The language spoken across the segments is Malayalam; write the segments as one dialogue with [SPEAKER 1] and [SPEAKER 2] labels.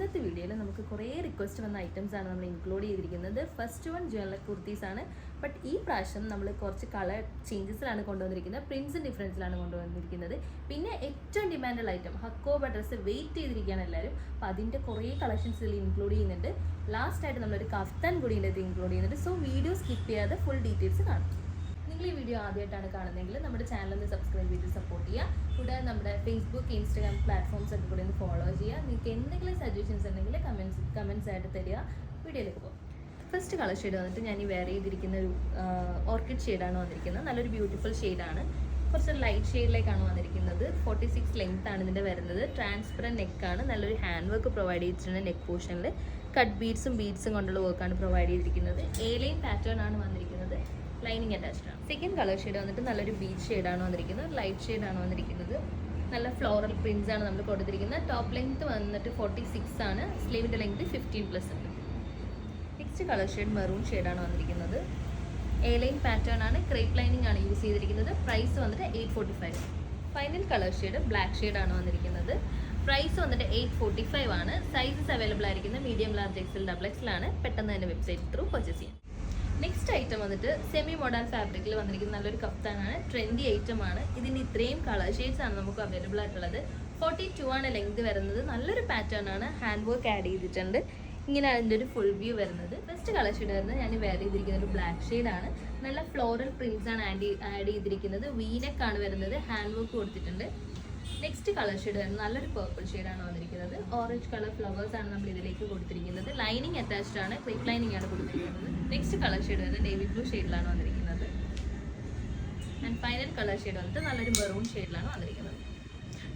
[SPEAKER 1] ഇന്നത്തെ വീഡിയോയിൽ നമുക്ക് കുറേ റിക്വസ്റ്റ് വന്ന ഐറ്റംസ് ആണ് നമ്മൾ ഇൻക്ലൂഡ് ചെയ്തിരിക്കുന്നത്. ഫസ്റ്റ് വൺ ജ്വല്ലറി കുർത്തീസ് ആണ്. ബട്ട് ഈ പ്രാവശ്യം നമ്മൾ കുറച്ച് കളർ ചേഞ്ചസിലാണ് കൊണ്ടുവന്നിരിക്കുന്നത്, പ്രിൻറ്റ്സും ഡിഫറൻസിലാണ് കൊണ്ടുവന്നിരിക്കുന്നത്. പിന്നെ ഏറ്റവും ഡിമാൻഡുള്ള ഐറ്റം ഹക്കോബ ഡ്രസ്സ് വെയിറ്റ് ചെയ്തിരിക്കുകയാണ് എല്ലാവരും. അപ്പോൾ അതിൻ്റെ കുറേ കളക്ഷൻസ് ഇതിൽ ഇൻക്ലൂഡ് ചെയ്യുന്നുണ്ട്. ലാസ്റ്റായിട്ട് നമ്മളൊരു കഫ്താൻ കൂടി ഇതിൻ്റെ ഇൻക്ലൂഡ് ചെയ്യുന്നുണ്ട്. സോ വീഡിയോ സ്കിപ്പ് ചെയ്യാതെ ഫുൾ ഡീറ്റെയിൽസ് കാണും. നിങ്ങൾ ഈ വീഡിയോ ആദ്യമായിട്ടാണ് കാണുന്നതെങ്കിൽ നമ്മുടെ ചാനൽ ഒന്ന് സബ്സ്ക്രൈബ് ചെയ്ത് സപ്പോർട്ട് ചെയ്യുക. കൂടാതെ നമ്മുടെ ഫേസ്ബുക്ക്, ഇൻസ്റ്റാഗ്രാം പ്ലാറ്റ്ഫോംസ് ഒക്കെ കൂടി ഒന്ന് ഫോളോ ചെയ്യുക. നിങ്ങൾക്ക് എന്തെങ്കിലും സജഷൻസ് ഉണ്ടെങ്കിൽ കമൻസ് ആയിട്ട് തരിക. വീഡിയോയിലേക്ക് പോകും. ഫസ്റ്റ് കളർ ഷെയ്ഡ് വന്നിട്ട് ഞാൻ ഈ വെയർ ചെയ്തിരിക്കുന്ന ഒരു ഓർക്കിഡ് ഷെയ്ഡാണ് വന്നിരിക്കുന്നത്. നല്ലൊരു ബ്യൂട്ടിഫുൾ ഷെയ്ഡാണ്. കുറച്ച് ലൈറ്റ് ഷെയ്ഡിലേക്കാണ് വന്നിരിക്കുന്നത്. 46 ലെങ്ത് ആണ് ഇതിൻ്റെ വരുന്നത്. ട്രാൻസ്പെറൻറ്റ് നെക്കാണ്. നല്ലൊരു ഹാൻഡ് വർക്ക് പ്രൊവൈഡ് ചെയ്തിട്ടുണ്ട്. നെക്ക് പോർഷനിൽ കട്ട് ബീഡ്സും കൊണ്ടുള്ള വർക്കാണ് പ്രൊവൈഡ് ചെയ്തിരിക്കുന്നത്. എ ലൈൻ പാറ്റേൺ ആണ് വന്നിരിക്കുന്നത്. ലൈനിങ് അറ്റാച്ച്ഡ് ആണ്. സെക്കൻഡ് കളർ ഷെയ്ഡ് വന്നിട്ട് നല്ലൊരു ബീച്ച് ഷെയ്ഡാണ് വന്നിരിക്കുന്നത്. ലൈറ്റ് ഷെയ്ഡാണ് വന്നിരിക്കുന്നത്. നല്ല ഫ്ലോറൽ പ്രിൻസ് ആണ് നമ്മൾ കൊടുത്തിരിക്കുന്നത്. ടോപ്പ് ലെങ്ത് വന്നിട്ട് 46 ആണ്. സ്ലീവിൻ്റെ ലെങ്ത് 15+ ഉണ്ട്. നെക്സ്റ്റ് കളർ ഷെയ്ഡ് മെറൂൺ ഷെയ്ഡാണ് വന്നിരിക്കുന്നത്. എ ലൈൻ പാറ്റേൺ ആണ്. ക്രേപ്പ് ലൈനിങ് ആണ് യൂസ് ചെയ്തിരിക്കുന്നത്. പ്രൈസ് വന്നിട്ട് 845. ഫൈനൽ കളർ ഷെയ്ഡ് ബ്ലാക്ക് ഷെയ്ഡാണ് വന്നിരിക്കുന്നത്. പ്രൈസ് വന്നിട്ട് 845 ആണ്. സൈസസ് അവൈലബിൾ ആയിരിക്കുന്നത് മീഡിയം, ലാർജ്, എക്സൽ, XXL ആണ്. പെട്ടെന്ന് തന്നെ വെബ്സൈറ്റ് ത്രൂ പർച്ചേസ് ചെയ്യാം. നെക്സ്റ്റ് ഐറ്റം വന്നിട്ട് സെമി മോഡേൺ ഫാബ്രിക്കിൽ വന്നിരിക്കുന്ന നല്ലൊരു കഫ്താനാണ്. ട്രെൻഡി ഐറ്റം ആണ്. ഇതിൻ്റെ ഇത്രയും കളർ ഷെയ്ഡ്സ് ആണ് നമുക്ക് അവൈലബിൾ ആയിട്ടുള്ളത്. 42 ആണ് ലെങ്ത് വരുന്നത്. നല്ലൊരു പാറ്റേൺ ആണ്. ഹാൻഡ് വർക്ക് ആഡ് ചെയ്തിട്ടുണ്ട്. ഇങ്ങനെയാണ് ഇതിൻ്റെ ഒരു ഫുൾ വ്യൂ വരുന്നത്. ഫസ്റ്റ് കളർ ഷെയ്ഡ് വരുന്നത് ഞാൻ വെയർ ചെയ്തിരിക്കുന്ന ഒരു ബ്ലാക്ക് ഷെയ്ഡാണ്. നല്ല ഫ്ലോറൽ പ്രിൻസ് ആണ് ആഡ് ചെയ്തിരിക്കുന്നത്. വീനെക്ക് ആണ് വരുന്നത്. ഹാൻഡ് വർക്ക് കൊടുത്തിട്ടുണ്ട്. നെക്സ്റ്റ് കളർ ഷെയ്ഡ് വരുന്നത് നല്ലൊരു പേർപ്പിൾ ഷെയ്ഡാണ് വന്നിരിക്കുന്നത്. ഓറഞ്ച് കളർ ഫ്ലവേഴ്സ് ആണ് നമ്മൾ ഇതിലേക്ക് കൊടുത്തിരിക്കുന്നത്. ലൈനിങ് അറ്റാച്ച്ഡ് ആണ്. ക്ലിപ്പ് ലൈനിങ് ആണ് കൊടുത്തിരിക്കുന്നത്. നെക്സ്റ്റ് കളർ ഷെയ്ഡ് വരുന്നത് നേവി ബ്ലൂ ഷെയ്ഡിലാണ് വന്നിരിക്കുന്നത്. ആൻഡ് ഫൈനൽ കളർ ഷെയ്ഡ് വന്നിട്ട് നല്ലൊരു മെറൂൺ ഷെയ്ഡിലാണ് വന്നിരിക്കുന്നത്.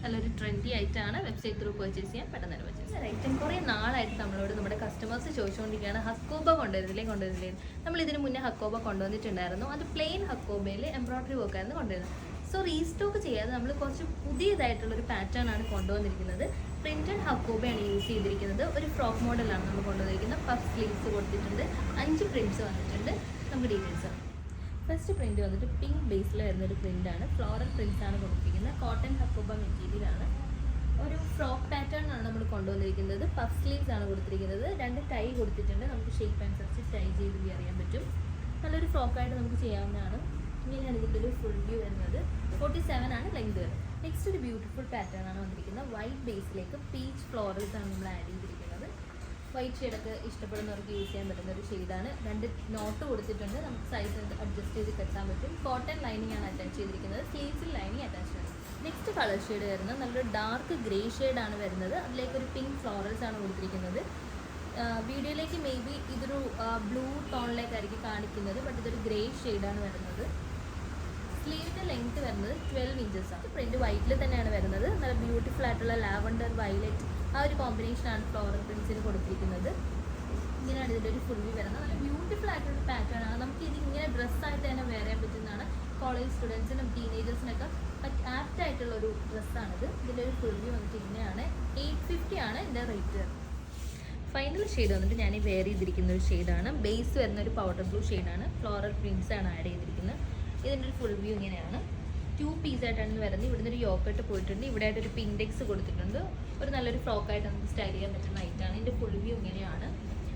[SPEAKER 1] നല്ലൊരു ട്രെൻഡി ആയിട്ടാണ്. വെബ്സൈറ്റ് ത്രൂ പർച്ചേസ് ചെയ്യാൻ പെട്ടെന്ന് തന്നെ പർച്ചേസ് ചെയ്യാം. ഐറ്റം കുറേ നാളായിട്ട് നമ്മളോട് നമ്മുടെ കസ്റ്റമേഴ്സ് ചോദിച്ചുകൊണ്ടിരിക്കുകയാണ് ഹക്കോബ കൊണ്ടുവരുന്നില്ലേ. നമ്മൾ ഇതിന് മുന്നേ ഹക്കോബ കൊണ്ടുവന്നിട്ടുണ്ടായിരുന്നു. അത് പ്ലെയിൻ ഹക്കോബയിൽ എംബ്രോയ്ഡറി വർക്കായിരുന്നു കൊണ്ടുവരുന്നത്. സോ റീസ്റ്റോക്ക് ചെയ്യാതെ നമ്മൾ കുറച്ച് പുതിയതായിട്ടുള്ളൊരു പാറ്റേൺ ആണ് കൊണ്ടുവന്നിരിക്കുന്നത്. പ്രിൻറ്റഡ് ഹക്കോബയാണ് യൂസ് ചെയ്തിരിക്കുന്നത്. ഒരു ഫ്രോക്ക് മോഡലാണ് നമ്മൾ കൊണ്ടുവന്നിരിക്കുന്നത്. പഫ് സ്ലീവ്സ് കൊടുത്തിട്ടുണ്ട്. 5 പ്രിൻറ്റ്സ് വന്നിട്ടുണ്ട്. നമുക്ക് ഡീറ്റെയിൽസ് ആണ്. ഫസ്റ്റ് പ്രിൻറ്റ് വന്നിട്ട് പിങ്ക് ബേസിൽ വരുന്നൊരു പ്രിൻ്റാണ്. ഫ്ലോറൽ പ്രിൻറ്റ്സ് ആണ് കൊടുത്തിരിക്കുന്നത്. കോട്ടൺ ഹക്കോബ മെറ്റീരിയലാണ്. ഒരു ഫ്രോക്ക് പാറ്റേൺ ആണ് നമ്മൾ കൊണ്ടുവന്നിരിക്കുന്നത്. പഫ് സ്ലീവ്സ് ആണ് കൊടുത്തിരിക്കുന്നത്. 2 ടൈ കൊടുത്തിട്ടുണ്ട്. നമുക്ക് ഷേപ്പ് അനുസരിച്ച് ടൈ ചെയ്ത് അറിയാൻ പറ്റും. നല്ലൊരു ഫ്രോക്കായിട്ട് നമുക്ക് ചെയ്യാവുന്നതാണ്. ഇങ്ങനെയാണ് ഇതിൻ്റെ ഒരു ഫുൾ വ്യൂ വരുന്നത്. 47 ആണ് ലെങ്ത് വരുന്നത്. നെക്സ്റ്റ് ഒരു ബ്യൂട്ടിഫുൾ പാറ്റേൺ ആണ് വന്നിരിക്കുന്നത്. വൈറ്റ് ബേസിലേക്ക് പീച്ച് ഫ്ലോറൽസ് ആണ് നമ്മൾ ആഡ് ചെയ്തിരിക്കുന്നത്. വൈറ്റ് ഷെയ്ഡൊക്കെ ഇഷ്ടപ്പെടുന്നവർക്ക് യൂസ് ചെയ്യാൻ പറ്റുന്ന ഒരു ഷെയ്ഡാണ്. 2 നോട്ട് കൊടുത്തിട്ടുണ്ട്. നമുക്ക് സൈസ് അഡ്ജസ്റ്റ് ചെയ്ത് കെട്ടാൻ പറ്റും. കോട്ടൺ ലൈനിങ് ആണ് അറ്റാച്ച് ചെയ്തിരിക്കുന്നത്. സ്ലീവ്സിൽ ലൈനിങ് അറ്റാച്ച് ആണ്. നെക്സ്റ്റ് കളർ ഷെയ്ഡ് വരുന്നത് നല്ലൊരു ഡാർക്ക് ഗ്രേ ഷെയ്ഡാണ് വരുന്നത്. അതിലേക്ക് ഒരു പിങ്ക് ഫ്ലോറൽസ് ആണ് കൊടുത്തിരിക്കുന്നത്. വീഡിയോയിലേക്ക് മേ ബി ഇതൊരു ബ്ലൂ ടോണിലേക്കായിരിക്കും കാണിക്കുന്നത്. ബട്ട് ഇതൊരു ഗ്രേ ഷെയ്ഡാണ് വരുന്നത്. സ്ലീവിൻ്റെ ലെങ്ത് വരുന്നത് 12 ഇഞ്ചസ് ആണ്. പ്രിൻറ്റ് വൈറ്റിൽ തന്നെയാണ് വരുന്നത്. നല്ല ബ്യൂട്ടിഫുൾ ആയിട്ടുള്ള ലാവൻഡർ, വയലറ്റ് ആ ഒരു കോമ്പിനേഷനാണ് ഫ്ലോറൽ പ്രിൻസിന് കൊടുത്തിരിക്കുന്നത്. ഇങ്ങനെയാണ് ഇതിൻ്റെ ഒരു ഫുൾ വ്യൂ വരുന്നത്. നല്ല ബ്യൂട്ടിഫുൾ ആയിട്ടുള്ള പാറ്റേൺ ആണ്. നമുക്ക് ഇത് ഇങ്ങനെ ഡ്രസ്സായിട്ട് തന്നെ വെയർ ചെയ്യാൻ പറ്റുന്നതാണ്. കോളേജ് സ്റ്റുഡൻസിനും ടീനേജേഴ്സിനൊക്കെ ആപ്റ്റ് ആയിട്ടുള്ള ഒരു ഡ്രസ്സാണിത്. ഇതിൻ്റെ ഒരു ഫുൾ വ്യൂ വന്നിട്ട് ഇങ്ങനെയാണ്. 850 ആണ് ഇതിൻ്റെ റേറ്റ് വരുന്നത്. ഫൈനൽ ഷെയ്ഡ് വന്നിട്ട് ഞാൻ ഈ വെയർ ചെയ്തിരിക്കുന്ന ഒരു ഷെയ്ഡാണ്. ബേസ് വരുന്ന ഒരു പൗഡർ ബ്ലൂ ഷെയ്ഡാണ്. ഫ്ലോറൽ പ്രിൻസ് ആണ് ആഡ് ചെയ്തിരിക്കുന്നത്. ഇതിൻ്റെ ഒരു ഫുൾ വ്യൂ ഇങ്ങനെയാണ്. 2 പീസായിട്ടാണ് വരുന്നത്. ഇവിടുന്ന് ഒരു യോക്കട്ട് പോയിട്ടുണ്ട്. ഇവിടെ ആയിട്ടൊരു പിൻഡെക്സ് കൊടുത്തിട്ടുണ്ട്. ഒരു നല്ലൊരു ഫ്രോക്കായിട്ട് നമുക്ക് സ്റ്റൈൽ ചെയ്യാൻ പറ്റുന്ന ഐറ്റാണ്. ഇതിൻ്റെ ഫുൾ വ്യൂ ഇങ്ങനെയാണ്.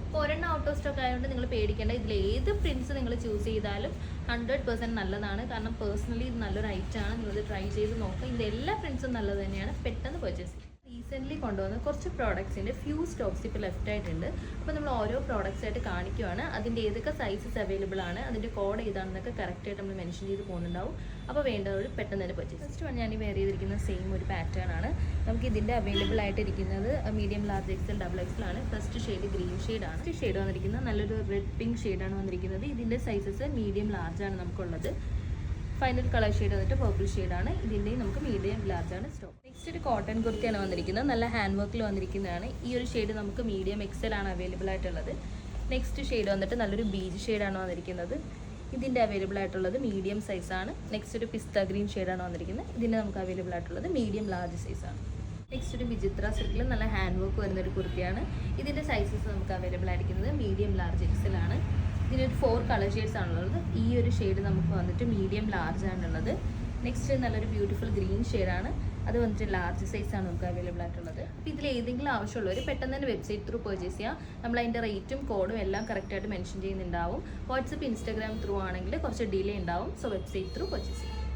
[SPEAKER 1] അപ്പോൾ ഒരെണ്ണം ഔട്ട് ഓഫ് സ്റ്റോക്ക് ആയതുകൊണ്ട് നിങ്ങൾ പേടിക്കേണ്ട. ഇതിൽ ഏത് പ്രിൻറ്റ്സ് നിങ്ങൾ ചൂസ് ചെയ്താലും 100% നല്ലതാണ്. കാരണം പേഴ്സണലി ഇത് നല്ലൊരു ഐറ്റമാണ്. നിങ്ങളിത് ട്രൈ ചെയ്ത് നോക്കുക. ഇതിൻ്റെ എല്ലാ പ്രിൻറ്റ്സും നല്ലത് തന്നെയാണ്. പെട്ടെന്ന് പർച്ചേസ് ചെയ്യും. റീസെൻ്റ്ലി കൊണ്ടുവന്ന കുറച്ച് പ്രോഡക്ട്സിൻ്റെ ഫ്യൂ സ്റ്റോക്സ് ഇപ്പോൾ ലെഫ്റ്റ് ആയിട്ടുണ്ട്. അപ്പോൾ നമ്മൾ ഓരോ പ്രോഡക്റ്റ്സ് ആയിട്ട് കാണിക്കുകയാണ്. അതിൻ്റെ ഏതൊക്കെ സൈസസ് അവൈലബിൾ ആണ്, അതിൻ്റെ കോഡ് ഏതാണെന്നൊക്കെ കറക്റ്റായിട്ട് നമ്മൾ മെൻഷൻ ചെയ്ത് പോകുന്നുണ്ടാവും. അപ്പോൾ വേണ്ടവർ പെട്ടെന്ന് തന്നെ പർച്ചേസ്. ഫസ്റ്റ് വൺ ഞാൻ ഈ വെയർ ചെയ്തിരിക്കുന്ന സെയിം ഒരു പാറ്റേൺ ആണ്. നമുക്ക് ഇതിൻ്റെ അവൈലബിൾ ആയിട്ടിരിക്കുന്നത് മീഡിയം, ലാർജ്, എക്സൽ, XXL ആണ്. ഫസ്റ്റ് ഷെയ്ഡ് ഗ്രീൻ ഷെയ്ഡാണ്. ഫസ്റ്റ് ഷെയ്ഡ് വന്നിരിക്കുന്നത് നല്ലൊരു റെഡ് പിങ്ക് ഷെയ്ഡാണ് വന്നിരിക്കുന്നത്. ഇതിൻ്റെ സൈസസ് മീഡിയം, ലാർജ് ആണ് നമുക്കുള്ളത്. ഫൈനൽ കളർ ഷെയ്ഡ് വന്നിട്ട് പർപ്പിൾ ഷെയ്ഡാണ്. ഇതിൻ്റെയും നമുക്ക് മീഡിയം, ലാർജ് ആണ് സ്റ്റോക്ക്. നെക്സ്റ്റ് ഒരു കോട്ടൺ കുർത്തിയാണ് വന്നിരിക്കുന്നത്. നല്ല ഹാൻഡ് വർക്കിൽ വന്നിരിക്കുന്നതാണ്. ഈ ഒരു ഷെയ്ഡ് നമുക്ക് മീഡിയം, XL ആണ് അവൈലബിൾ ആയിട്ടുള്ളത്. നെക്സ്റ്റ് ഷെയ്ഡ് വന്നിട്ട് നല്ലൊരു ബീജ് ഷെയ്ഡാണ് വന്നിരിക്കുന്നത്. ഇതിൻ്റെ അവൈലബിൾ ആയിട്ടുള്ളത് മീഡിയം സൈസാണ്. നെക്സ്റ്റ് ഒരു പിസ്ത ഗ്രീൻ ഷെയ്ഡാണ് വന്നിരിക്കുന്നത്. ഇതിൻ്റെ നമുക്ക് അവൈലബിൾ ആയിട്ടുള്ളത് മീഡിയം, ലാർജ് സൈസാണ്. നെക്സ്റ്റ് ഒരു വിചിത്ര സിൽക്കിൽ നല്ല ഹാൻഡ് വർക്ക് വരുന്നൊരു കുർത്തിയാണ്. ഇതിൻ്റെ സൈസസ് നമുക്ക് അവൈലബിൾ ആയിരിക്കുന്നത് മീഡിയം, ലാർജ്, XL ആണ്. ഇതിനൊരു 4 കളർ ഷെയ്ഡ്സ് ആണുള്ളത്. ഈ ഒരു ഷെയ്ഡ് നമുക്ക് വന്നിട്ട് മീഡിയം, ലാർജ് ആണുള്ളത്. നെക്സ്റ്റ് നല്ലൊരു ബ്യൂട്ടിഫുൾ ഗ്രീൻ ഷെയ്ഡാണ്. അത് വന്നിട്ട് ലാർജ് സൈസാണ് നമുക്ക് അവൈലബിൾ ആയിട്ടുള്ളത്. അപ്പോൾ ഇതിൽ ഏതെങ്കിലും ആവശ്യമുള്ളവർ പെട്ടെന്ന് തന്നെ വെബ്സൈറ്റ് ത്രൂ പർച്ചേസ് ചെയ്യാം. നമ്മൾ അതിൻ്റെ റേറ്റും കോഡും എല്ലാം കറക്റ്റായിട്ട് മെൻഷൻ ചെയ്യുന്നുണ്ടാവും. വാട്സപ്പ് ഇൻസ്റ്റാഗ്രാം ത്രൂ ആണെങ്കിൽ കുറച്ച് ഡിലേ ഉണ്ടാവും. സോ വെബ്സൈറ്റ് ത്രൂ പർച്ചേസ് ചെയ്യാം.